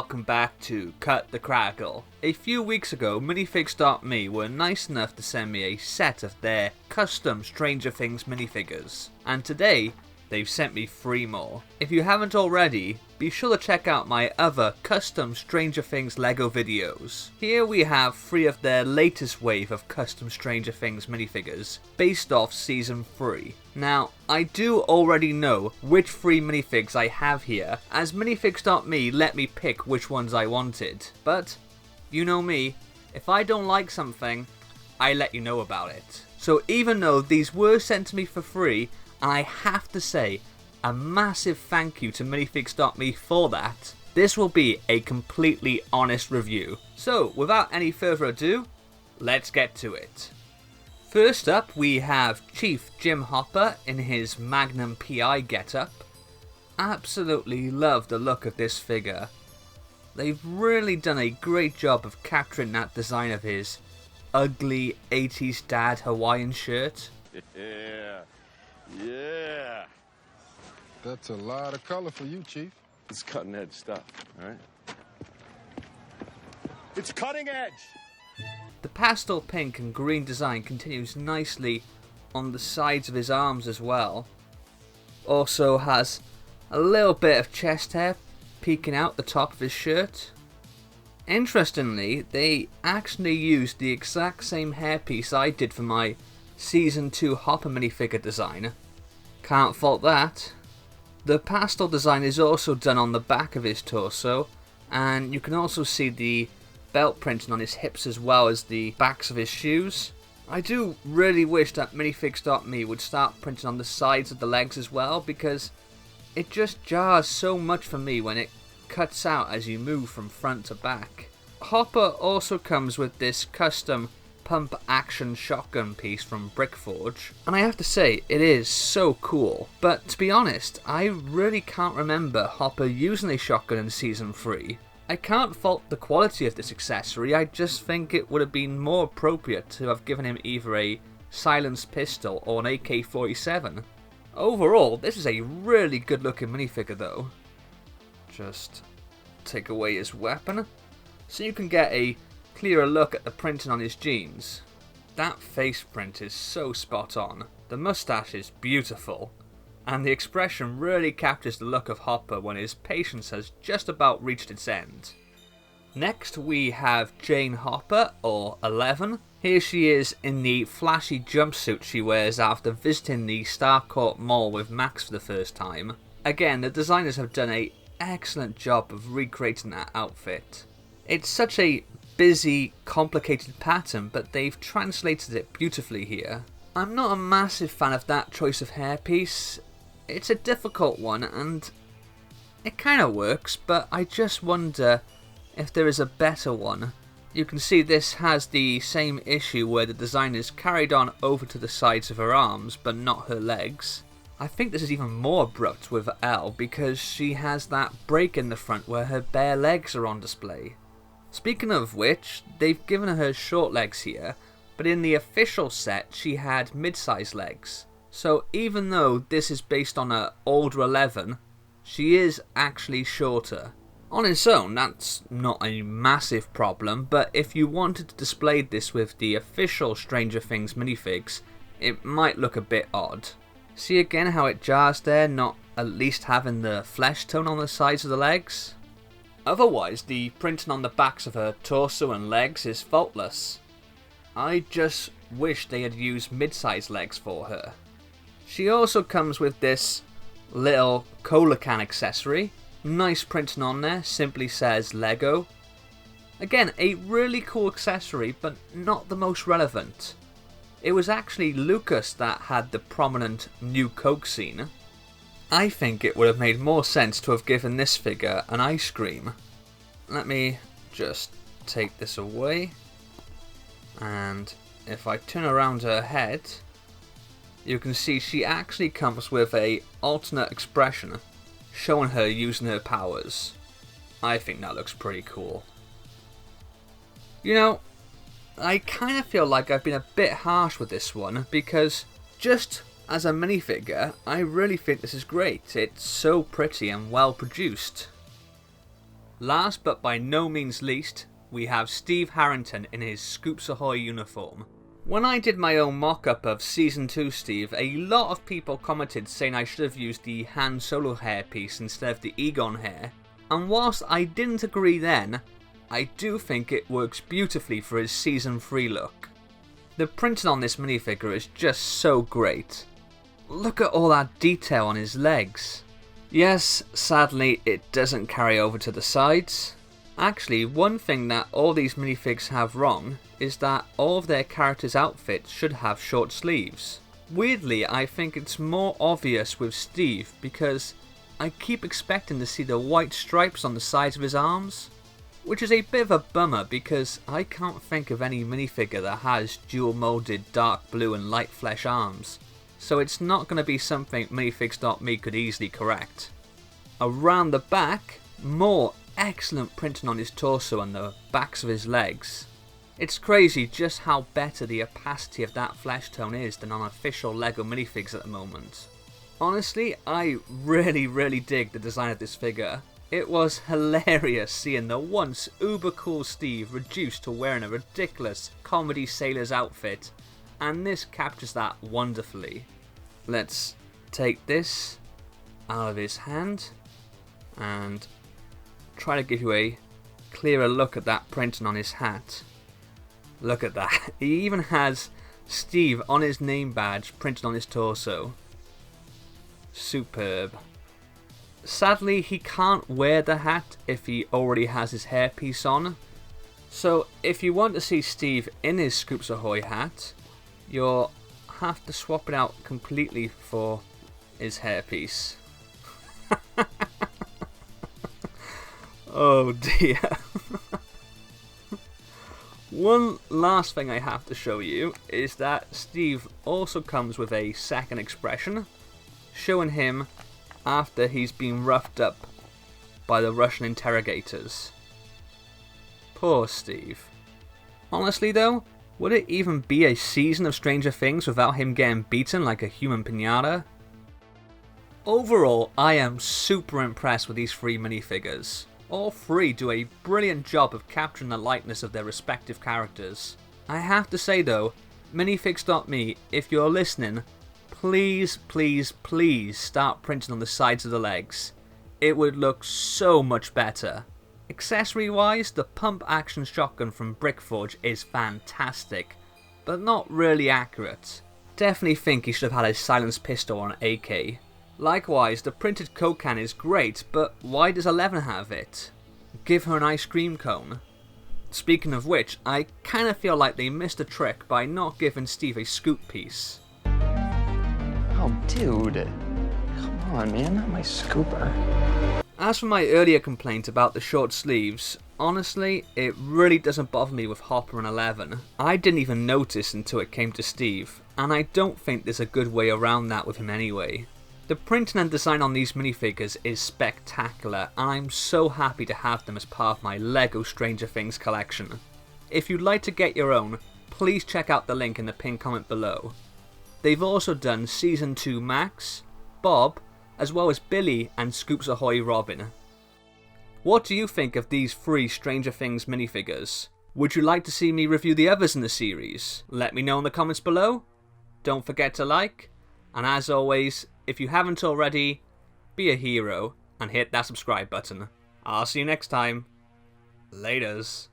welcome back to Cut the Crackle. A few weeks ago, Minifigures.me were nice enough to send me a set of their custom Stranger Things minifigures, and today they've sent me 3 more. If you haven't already, be sure to check out my other custom Stranger Things LEGO videos. Here we have 3 of their latest wave of custom Stranger Things minifigures, based off Season 3. Now, I do already know which 3 minifigs I have here, as Minifigures.me let me pick which ones I wanted. But, you know me, if I don't like something, I let you know about it. So even though these were sent to me for free, I have to say a massive thank you to Minifigures.me for that. This will be a completely honest review. So without any further ado, let's get to it. First up we have Chief Jim Harper in his Magnum PI getup. Absolutely love the look of this figure. They've really done a great job of capturing that design of his ugly 80s dad Hawaiian shirt. Yeah. That's a lot of color for you, Chief. It's cutting edge stuff, alright? It's cutting edge! The pastel pink and green design continues nicely on the sides of his arms as well. Also has a little bit of chest hair peeking out the top of his shirt. Interestingly, they actually used the exact same hairpiece I did for my Season 2 Harper minifigure design. Can't fault that. The pastel design is also done on the back of his torso, and you can also see the belt printing on his hips as well as the backs of his shoes. I do really wish that Minifigures.me would start printing on the sides of the legs as well, because it just jars so much for me when it cuts out as you move from front to back. Harper also comes with this custom pump action shotgun piece from Brickforge, and I have to say it is so cool. But to be honest, I really can't remember Harper using a shotgun in Season 3. I can't fault the quality of this accessory, I just think it would have been more appropriate to have given him either a silenced pistol or an AK-47. Overall, this is a really good looking minifigure though. Just take away his weapon so you can get a clearer look at the printing on his jeans. That face print is so spot on, the moustache is beautiful, and the expression really captures the look of Harper when his patience has just about reached its end. Next we have Jane Harper, or 11. Here she is in the flashy jumpsuit she wears after visiting the Starcourt Mall with Max for the first time. Again, the designers have done an excellent job of recreating that outfit. It's such a busy, complicated pattern, but they've translated it beautifully here. I'm not a massive fan of that choice of hairpiece. It's a difficult one and it kind of works, but I just wonder if there is a better one. You can see this has the same issue where the design is carried on over to the sides of her arms but not her legs. I think this is even more abrupt with Elle because she has that break in the front where her bare legs are on display. Speaking of which, they've given her short legs here, but in the official set she had mid-sized legs. So even though this is based on an older 11, she is actually shorter. On its own, that's not a massive problem, but if you wanted to display this with the official Stranger Things minifigs, it might look a bit odd. See again how it jars there, not at least having the flesh tone on the sides of the legs? Otherwise, the printing on the backs of her torso and legs is faultless. I just wish they had used mid-sized legs for her. She also comes with this little cola can accessory. Nice printing on there, simply says Lego. Again, a really cool accessory, but not the most relevant. It was actually Lucas that had the prominent New Coke scene. I think it would have made more sense to have given this figure an ice cream. Let me just take this away. And if I turn around her head, you can see she actually comes with a alternate expression showing her using her powers. I think that looks pretty cool. You know, I kind of feel like I've been a bit harsh with this one because just as a minifigure, I really think this is great. It's so pretty and well produced. Last but by no means least, we have Steve Harrington in his Scoops Ahoy uniform. When I did my own mock-up of Season 2 Steve, a lot of people commented saying I should have used the Han Solo hairpiece instead of the Egon hair, and whilst I didn't agree then, I do think it works beautifully for his Season 3 look. The printing on this minifigure is just so great. Look at all that detail on his legs. Yes, sadly it doesn't carry over to the sides. Actually, one thing that all these minifigs have wrong is that all of their characters' outfits should have short sleeves. Weirdly, I think it's more obvious with Steve because I keep expecting to see the white stripes on the sides of his arms, which is a bit of a bummer because I can't think of any minifigure that has dual moulded dark blue and light flesh arms, so it's not going to be something Minifigs.me could easily correct. Around the back, more excellent printing on his torso and the backs of his legs. It's crazy just how better the opacity of that flesh tone is than on official LEGO minifigs at the moment. Honestly, I really dig the design of this figure. It was hilarious seeing the once uber cool Steve reduced to wearing a ridiculous comedy sailor's outfit, and this captures that wonderfully. Let's take this out of his hand and try to give you a clearer look at that printing on his hat. Look at that. He even has Steve on his name badge printed on his torso. Superb. Sadly, he can't wear the hat if he already has his hairpiece on. So if you want to see Steve in his Scoops Ahoy hat, you'll have to swap it out completely for his hairpiece. Oh dear. One last thing I have to show you is that Steve also comes with a second expression, showing him after he's been roughed up by the Russian interrogators. Poor Steve. Honestly though, would it even be a season of Stranger Things without him getting beaten like a human piñata? Overall, I am super impressed with these three minifigures. All three do a brilliant job of capturing the likeness of their respective characters. I have to say though, Minifigs.me, if you're listening, please start printing on the sides of the legs. It would look so much better. Accessory wise, the pump action shotgun from Brickforge is fantastic, but not really accurate. Definitely think he should have had a silenced pistol or an AK. Likewise, the printed Coke can is great, but why does 11 have it? Give her an ice cream cone. Speaking of which, I kinda feel like they missed a trick by not giving Steve a scoop piece. Oh, dude. Come on, man, not my scooper. As for my earlier complaint about the short sleeves, honestly, it really doesn't bother me with Harper and 11. I didn't even notice until it came to Steve, and I don't think there's a good way around that with him anyway. The printing and design on these minifigures is spectacular, and I'm so happy to have them as part of my LEGO Stranger Things collection. If you'd like to get your own, please check out the link in the pinned comment below. They've also done Season 2 Max, Bob, as well as Billy and Scoops Ahoy Robin. What do you think of these three Stranger Things minifigures? Would you like to see me review the others in the series? Let me know in the comments below. Don't forget to like, and as always, if you haven't already, be a hero and hit that subscribe button. I'll see you next time. Laters.